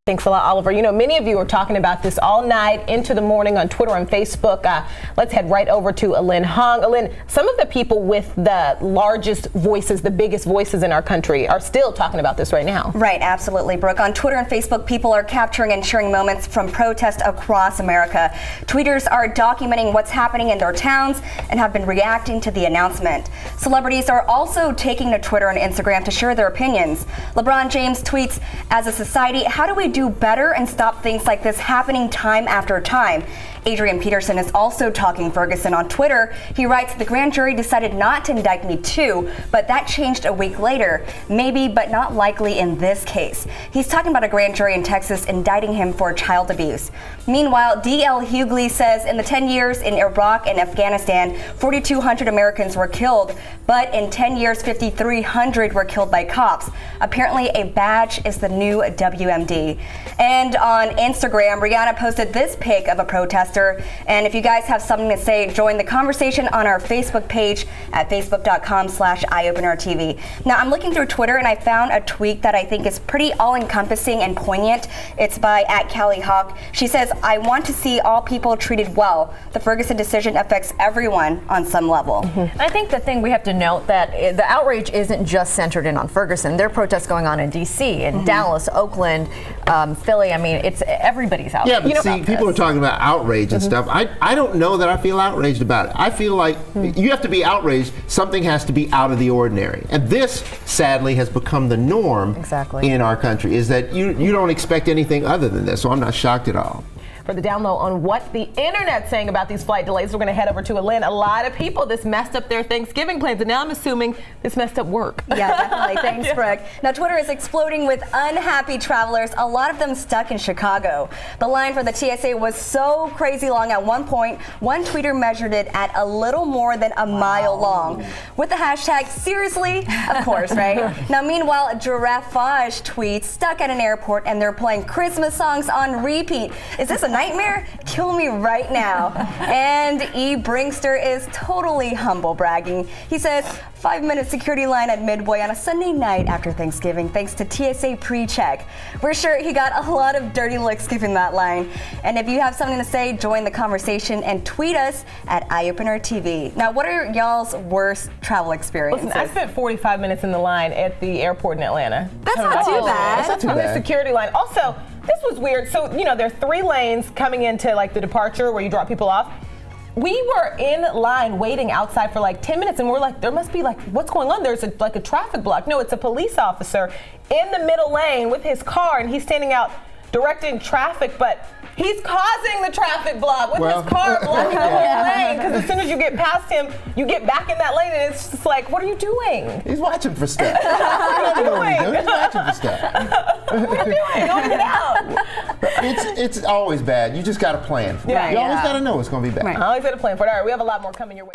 Thanks a lot, Oliver. You know, many of you are talking about this all night into the morning on Twitter and Facebook. Let's head right over to Alin Hong. Alin, some of the people with the largest voices, the biggest voices in our country are still talking about this right now. Right, absolutely, Brooke. On Twitter and Facebook, people are capturing and sharing moments from protests across America. Tweeters are documenting what's happening in their towns and have been reacting to the announcement. Celebrities are also taking to Twitter and Instagram to share their opinions. LeBron James tweets, "As a society, how do we do better and stop things like this happening time after time?" Adrian Peterson is also talking Ferguson on Twitter. He writes, "The grand jury decided not to indict me too, but that changed a week later. Maybe, but not likely in this case." He's talking about a grand jury in Texas indicting him for child abuse. Meanwhile, D.L. Hughley says in the 10 years in Iraq and Afghanistan, 4,200 Americans were killed, but in 10 years, 5,300 were killed by cops. Apparently, a badge is the new WMD. And on Instagram, Rihanna posted this pic of a protester. And if you guys have something to say, join the conversation on our Facebook page at facebook.com/eyeopenertv. Now, I'm looking through Twitter and I found a tweet that I think is pretty all-encompassing and poignant. It's by @CallieHawk. She says, "I want to see all people treated well. The Ferguson decision affects everyone on some level." I think the thing we have to note that the outrage isn't just centered in on Ferguson. There are protests going on in D.C., in Dallas, Oakland, Philly. I mean, it's everybody's outrage. Yeah, but see, people are talking about outrage and stuff. I don't know that I feel outraged about it. I feel like you have to be outraged. Something has to be out of the ordinary. And this, sadly, has become the norm in our country, is that you don't expect anything other than this. So I'm not shocked at all. For the down low on what the internet's saying about these flight delays, we're going to head over to Alin. A lot of people, this messed up their Thanksgiving plans, and now I'm assuming this messed up work. Yeah, definitely. Thanks, Brooke. Now, Twitter is exploding with unhappy travelers, a lot of them stuck in Chicago. The line for the TSA was so crazy long at one point, one tweeter measured it at a little more than a mile long. With the hashtag, seriously? Of course, right? Now, meanwhile, Giraffage tweets, "Stuck at an airport and they're playing Christmas songs on repeat. Is this a nightmare? Kill me right now." And E. Brinkster is totally humble bragging. He says, 5-minute security line at Midway on a Sunday night after Thanksgiving thanks to TSA pre-check. We're sure he got a lot of dirty looks giving that line. And if you have something to say, join the conversation and tweet us at EyeOpenerTV. Now, what are y'all's worst travel experiences? Listen, I spent 45 minutes in the line at the airport in Atlanta. That's not too bad. That's not too On the bad. security line. Also, this was weird. So, you know, there are 3 lanes coming into like the departure where you drop people off. We were in line waiting outside for like 10 minutes and we're like, there must be like, what's going on? There's like a traffic block. No, it's a police officer in the middle lane with his car and he's standing out directing traffic, but he's causing the traffic block with his car blocking the whole lane, because as soon as you get past him, you get back in that lane and it's just like, what are you doing? He's watching for stuff. What are you doing? He's watching for stuff. What are you doing? Go get out. It's always bad. You just got to plan for it. Right, You always yeah. got to know it's going to be bad. Right. I always got a plan for it. All right, we have a lot more coming your way.